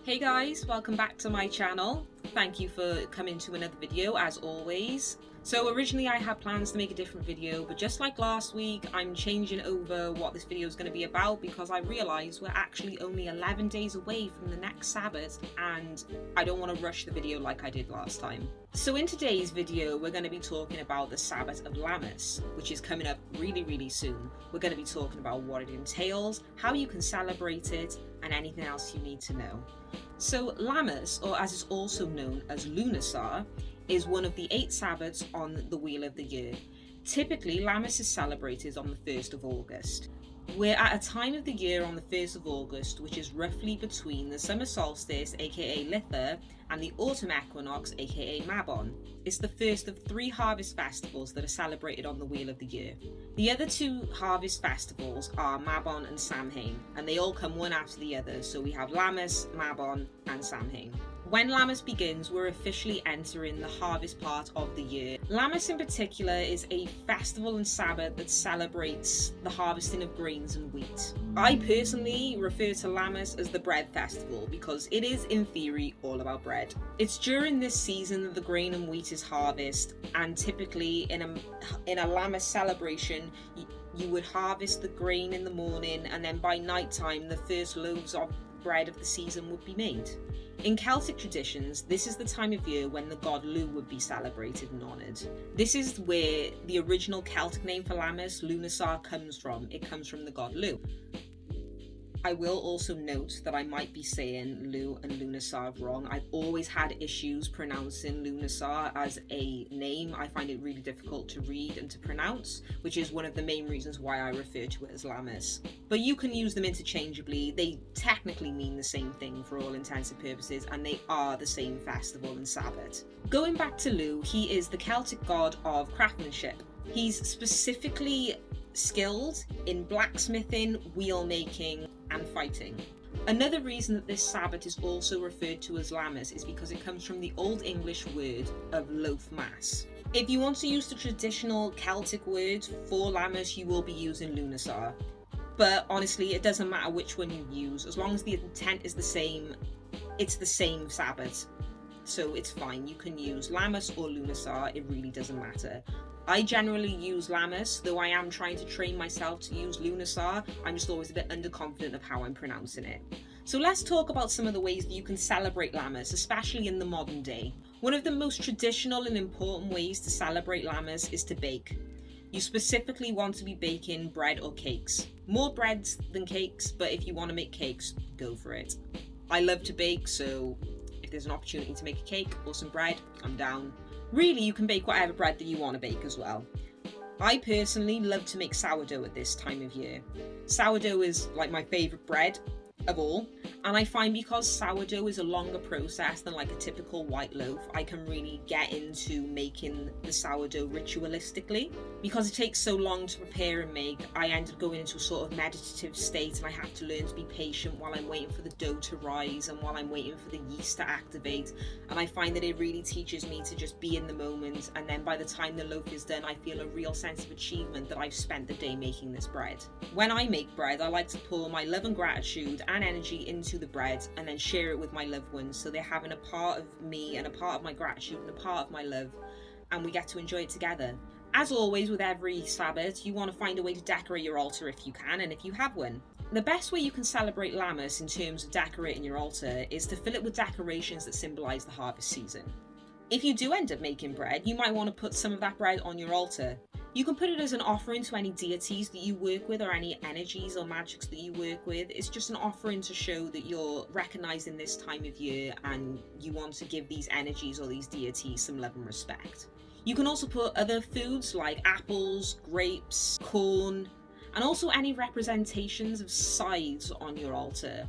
Hey guys, welcome back to my channel. Thank you for coming to another video as always. So originally I had plans to make a different video, but just like last week, I'm changing over what this video is going to be about because I realised we're actually only 11 days away from the next Sabbath and I don't want to rush the video like I did last time. So in today's video, we're going to be talking about the Sabbath of Lammas, which is coming up really soon. We're going to be talking about what it entails, how you can celebrate it, and anything else you need to know. So Lammas, or as it's also known as Lughnasadh, is one of the 8 Sabbaths on the Wheel of the Year. Typically, Lammas is celebrated on the 1st of August. We're at a time of the year on the 1st of August, which is roughly between the summer solstice, aka Litha, and the autumn equinox, aka Mabon. It's the first of 3 harvest festivals that are celebrated on the Wheel of the Year. The other 2 harvest festivals are Mabon and Samhain, and they all come one after the other, so we have Lammas, Mabon, and Samhain. When Lammas begins, we're officially entering the harvest part of the year. Lammas in particular is a festival and Sabbath that celebrates the harvesting of grains and wheat. I personally refer to Lammas as the bread festival because it is, in theory, all about bread. It's during this season that the grain and wheat is harvested, and typically in a Lammas celebration, you would harvest the grain in the morning, and then by night time the first loaves of bread of the season would be made. In Celtic traditions, this is the time of year when the god Lugh would be celebrated and honoured. This is where the original Celtic name for Lammas, Lughnasadh, comes from. It comes from the god Lugh. I will also note that I might be saying Lugh and Lughnasadh wrong. I've always had issues pronouncing Lughnasadh as a name. I find it really difficult to read and to pronounce, which is one of the main reasons why I refer to it as Lammas. But you can use them interchangeably. They technically mean the same thing for all intents and purposes, and they are the same festival and Sabbath. Going back to Lugh, he is the Celtic god of craftsmanship. He's specifically skilled in blacksmithing, wheel making, and fighting. Another reason that this Sabbath is also referred to as Lammas is because it comes from the Old English word of loaf mass. If you want to use the traditional Celtic word for Lammas, you will be using Lughnasadh. But honestly, it doesn't matter which one you use, as long as the intent is the same, it's the same Sabbath. So it's fine, you can use Lammas or Lughnasadh, it really doesn't matter. I generally use Lammas, though I am trying to train myself to use Lughnasadh. I'm just always a bit underconfident of how I'm pronouncing it. So let's talk about some of the ways that you can celebrate Lammas, especially in the modern day. One of the most traditional and important ways to celebrate Lammas is to bake. You specifically want to be baking bread or cakes. More breads than cakes, but if you want to make cakes, go for it. I love to bake, so if there's an opportunity to make a cake or some bread, I'm down. Really, you can bake whatever bread that you want to bake as well. I personally love to make sourdough at this time of year. Sourdough is like my favourite bread of all, and I find because sourdough is a longer process than like a typical white loaf, I can really get into making the sourdough ritualistically. Because it takes so long to prepare and make, I end up going into a sort of meditative state, and I have to learn to be patient while I'm waiting for the dough to rise and while I'm waiting for the yeast to activate. And I find that it really teaches me to just be in the moment, and then by the time the loaf is done, I feel a real sense of achievement that I've spent the day making this bread. When I make bread, I like to pour my love and gratitude and energy into the bread and then share it with my loved ones, so they're having a part of me and a part of my gratitude and a part of my love, and we get to enjoy it together. As always with every Sabbath, you want to find a way to decorate your altar if you can, and if you have one. The best way you can celebrate Lammas in terms of decorating your altar is to fill it with decorations that symbolise the harvest season. If you do end up making bread, you might want to put some of that bread on your altar. You can put it as an offering to any deities that you work with or any energies or magics that you work with. It's just an offering to show that you're recognising this time of year and you want to give these energies or these deities some love and respect. You can also put other foods like apples, grapes, corn, and also any representations of scythes on your altar.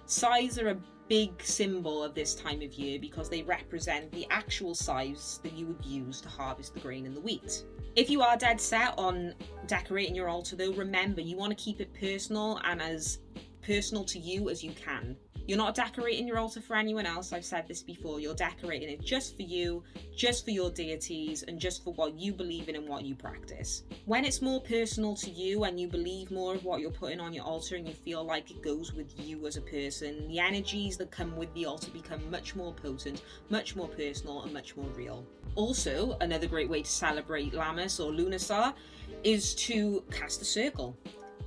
Scythes are a big symbol of this time of year because they represent the actual scythes that you would use to harvest the grain and the wheat. If you are dead set on decorating your altar though, remember you want to keep it personal and as personal to you as you can. You're not decorating your altar for anyone else. I've said this before. You're decorating it just for you, just for your deities, and just for what you believe in and what you practice. When it's more personal to you and you believe more of what you're putting on your altar and you feel like it goes with you as a person, the energies that come with the altar become much more potent, much more personal, and much more real. Also, another great way to celebrate Lammas or Lughnasadh is to cast a circle.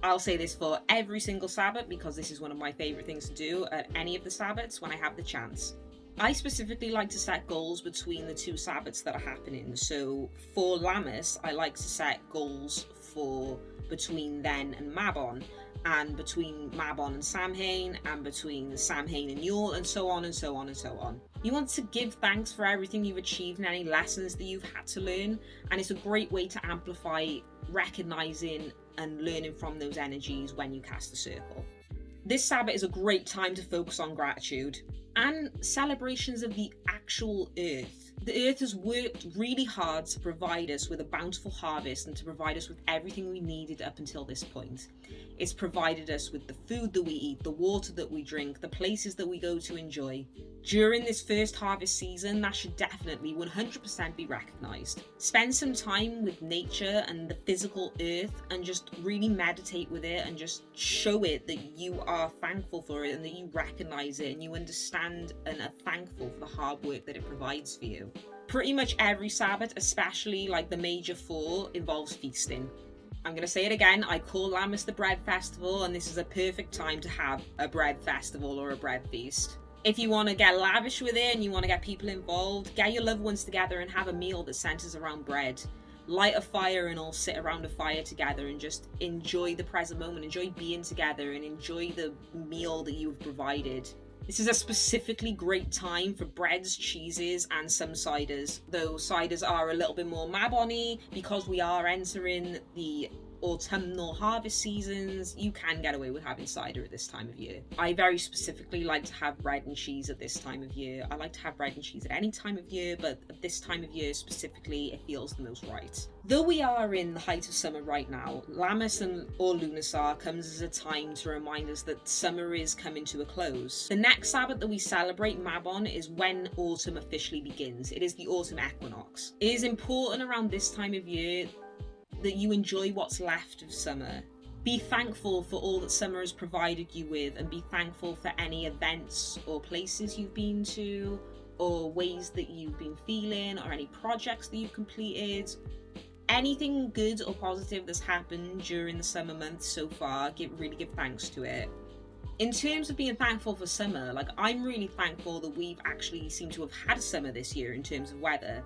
I'll say this for every single Sabbath because this is one of my favourite things to do at any of the Sabbaths when I have the chance. I specifically like to set goals between the two Sabbaths that are happening. So for Lammas, I like to set goals for between then and Mabon, and between Mabon and Samhain, and between Samhain and Yule, and so on and so on and so on. You want to give thanks for everything you've achieved and any lessons that you've had to learn, and it's a great way to amplify recognising and learning from those energies when you cast the circle. This Sabbath is a great time to focus on gratitude and celebrations of the actual earth. The earth has worked really hard to provide us with a bountiful harvest and to provide us with everything we needed up until this point. It's provided us with the food that we eat, the water that we drink, the places that we go to enjoy. During this first harvest season, that should definitely 100% be recognised. Spend some time with nature and the physical earth and just really meditate with it and just show it that you are thankful for it and that you recognise it and you understand and are thankful for the hard work that it provides for you. Pretty much every Sabbath, especially like the major four, involves feasting. I'm going to say it again, I call Lammas the bread festival, and this is a perfect time to have a bread festival or a bread feast. If you want to get lavish with it and you want to get people involved, get your loved ones together and have a meal that centres around bread. Light a fire and all sit around a fire together and just enjoy the present moment, enjoy being together and enjoy the meal that you've provided. This is a specifically great time for breads, cheeses and some ciders, though ciders are a little bit more Mabon-y because we are entering the autumnal harvest seasons. You can get away with having cider at this time of year. I very specifically like to have bread and cheese at this time of year. I like to have bread and cheese at any time of year, but at this time of year specifically, it feels the most right. Though we are in the height of summer right now, Lammas or Lughnasadh comes as a time to remind us that summer is coming to a close. The next Sabbath that we celebrate, Mabon, is when autumn officially begins. It is the autumn equinox. It is important around this time of year that you enjoy what's left of summer. Be thankful for all that summer has provided you with, and be thankful for any events or places you've been to, or ways that you've been feeling, or any projects that you've completed. Anything good or positive that's happened during the summer months so far, really give thanks to it. In terms of being thankful for summer, I'm really thankful that we've actually seemed to have had summer this year in terms of weather.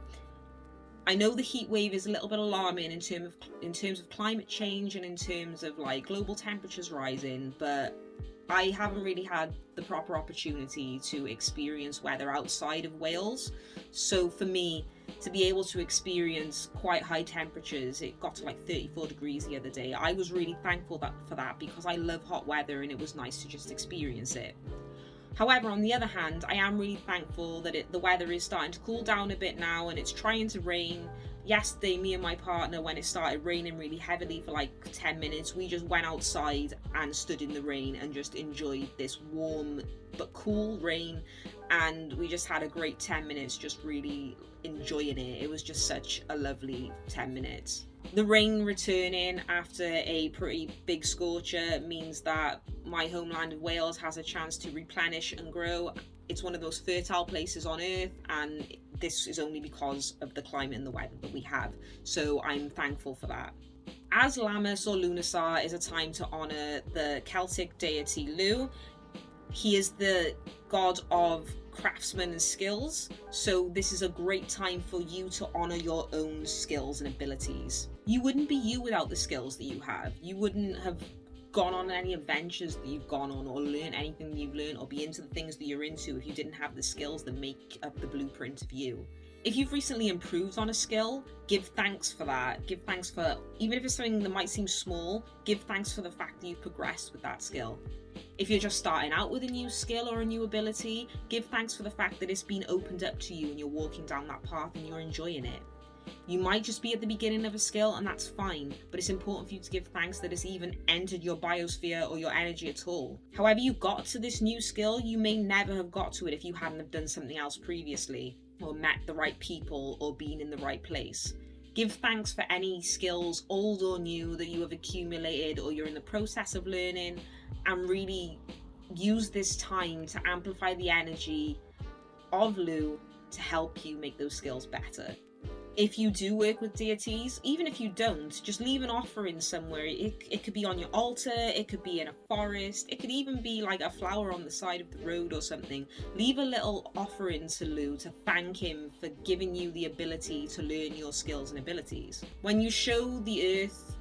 I know the heat wave is a little bit alarming in terms of climate change and in terms of global temperatures rising, but I haven't really had the proper opportunity to experience weather outside of Wales. So for me, to be able to experience quite high temperatures, it got to 34 degrees the other day. I was really thankful for that because I love hot weather and it was nice to just experience it. However, on the other hand, I am really thankful that the weather is starting to cool down a bit now and it's trying to rain. Yesterday, me and my partner, when it started raining really heavily for 10 minutes, we just went outside and stood in the rain and just enjoyed this warm but cool rain, and we just had a great 10 minutes just really enjoying it. It was just such a lovely 10 minutes. The rain returning after a pretty big scorcher means that my homeland of Wales has a chance to replenish and grow. It's one of those fertile places on earth, and this is only because of the climate and the weather that we have. So I'm thankful for that. As Lammas or Lughnasadh is a time to honour the Celtic deity Lugh. He is the god of craftsmen and skills, so this is a great time for you to honour your own skills and abilities. You wouldn't be you without the skills that you have. You wouldn't have gone on any adventures that you've gone on, or learned anything that you've learned, or be into the things that you're into if you didn't have the skills that make up the blueprint of you. If you've recently improved on a skill, give thanks for that. Give thanks for, even if it's something that might seem small, give thanks for the fact that you've progressed with that skill. If you're just starting out with a new skill or a new ability, give thanks for the fact that it's been opened up to you and you're walking down that path and you're enjoying it. You might just be at the beginning of a skill, and that's fine, but it's important for you to give thanks that it's even entered your biosphere or your energy at all. However you got to this new skill, you may never have got to it if you hadn't have done something else previously, or met the right people, or been in the right place. Give thanks for any skills, old or new, that you have accumulated or you're in the process of learning, and really use this time to amplify the energy of Lu to help you make those skills better. If you do work with deities, even if you don't, just leave an offering somewhere. It could be on your altar, it could be in a forest, it could even be like a flower on the side of the road or something. Leave a little offering to Lu to thank him for giving you the ability to learn your skills and abilities. When you show the earth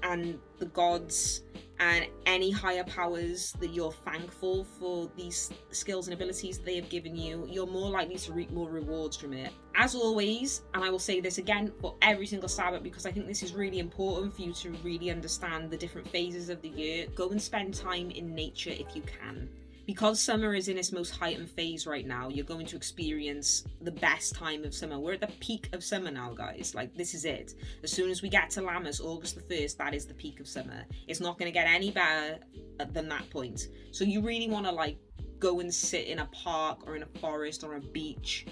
and the gods and any higher powers that you're thankful for these skills and abilities that they have given you, you're more likely to reap more rewards from it. As always, and I will say this again for every single Sabbath because I think this is really important for you to really understand the different phases of the year, go and spend time in nature if you can. Because summer is in its most heightened phase right now, you're going to experience the best time of summer. We're at the peak of summer now, guys. Like, this is it. As soon as we get to Lammas, August the 1st, that is the peak of summer. It's not going to get any better than that point. So you really want to, like, go and sit in a park or in a forest or a beach,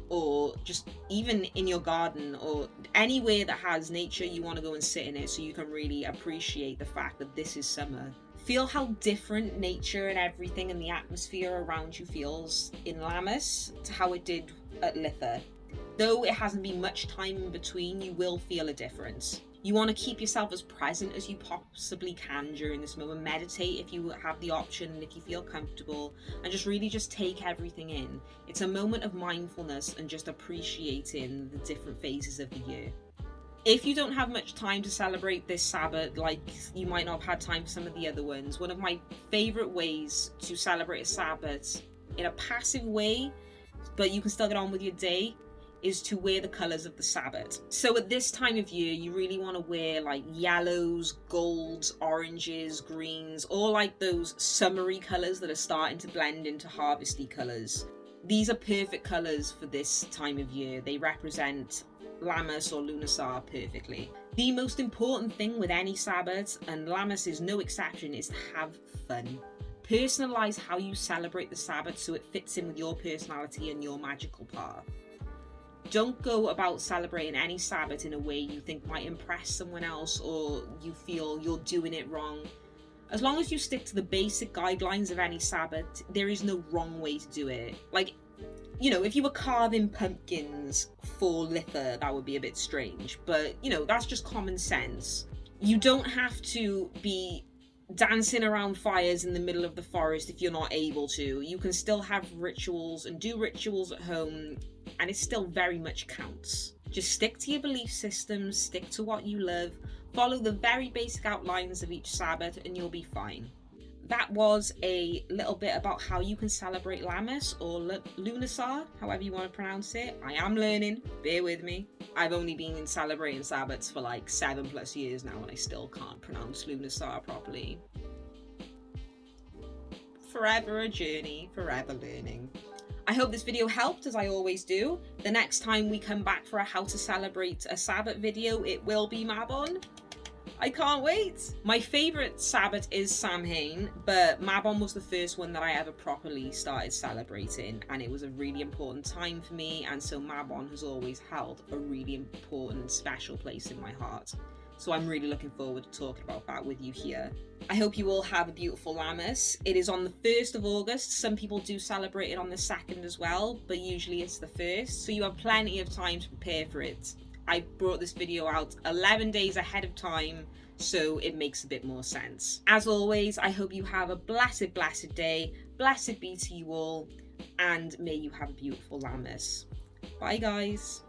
or just even in your garden or anywhere that has nature. You want to go and sit in it so you can really appreciate the fact that this is summer. Feel how different nature and everything and the atmosphere around you feels in Lammas to how it did at Litha. Though it hasn't been much time in between, you will feel a difference. You want to keep yourself as present as you possibly can during this moment. Meditate if you have the option and if you feel comfortable, and just really just take everything in. It's a moment of mindfulness and just appreciating the different phases of the year. If you don't have much time to celebrate this Sabbath, like you might not have had time for some of the other ones, one of my favourite ways to celebrate a Sabbath in a passive way, but you can still get on with your day, is to wear the colours of the Sabbath. So at this time of year, you really want to wear like yellows, golds, oranges, greens, all like those summery colours that are starting to blend into harvesty colours. These are perfect colours for this time of year. They represent Lammas or Lughnasadh perfectly. The most important thing with any Sabbath, and Lammas is no exception, is to have fun. Personalise how you celebrate the Sabbath so it fits in with your personality and your magical path. Don't go about celebrating any Sabbath in a way you think might impress someone else or you feel you're doing it wrong. As long as you stick to the basic guidelines of any Sabbath, there is no wrong way to do it. Like, you know, if you were carving pumpkins for Litha, that would be a bit strange. But, you know, that's just common sense. You don't have to be dancing around fires in the middle of the forest if you're not able to. You can still have rituals and do rituals at home, and it still very much counts. Just stick to your belief systems, stick to what you love, follow the very basic outlines of each Sabbath, and you'll be fine. That was a little bit about how you can celebrate Lammas or Lughnasadh, however you want to pronounce it. I am learning, bear with me. I've only been celebrating Sabbaths for like 7+ years now and I still can't pronounce Lughnasadh properly. Forever a journey, forever learning. I hope this video helped, as I always do. The next time we come back for a how to celebrate a Sabbath video, it will be Mabon. I can't wait. My favourite Sabbath is Samhain, but Mabon was the first one that I ever properly started celebrating, and it was a really important time for me, and so Mabon has always held a really important, special place in my heart. So I'm really looking forward to talking about that with you here. I hope you all have a beautiful Lammas. It is on the 1st of August. Some people do celebrate it on the 2nd as well, but usually it's the 1st, so you have plenty of time to prepare for it. I brought this video out 11 days ahead of time, so it makes a bit more sense. As always, I hope you have a blessed, blessed day. Blessed be to you all, and may you have a beautiful Lammas. Bye, guys.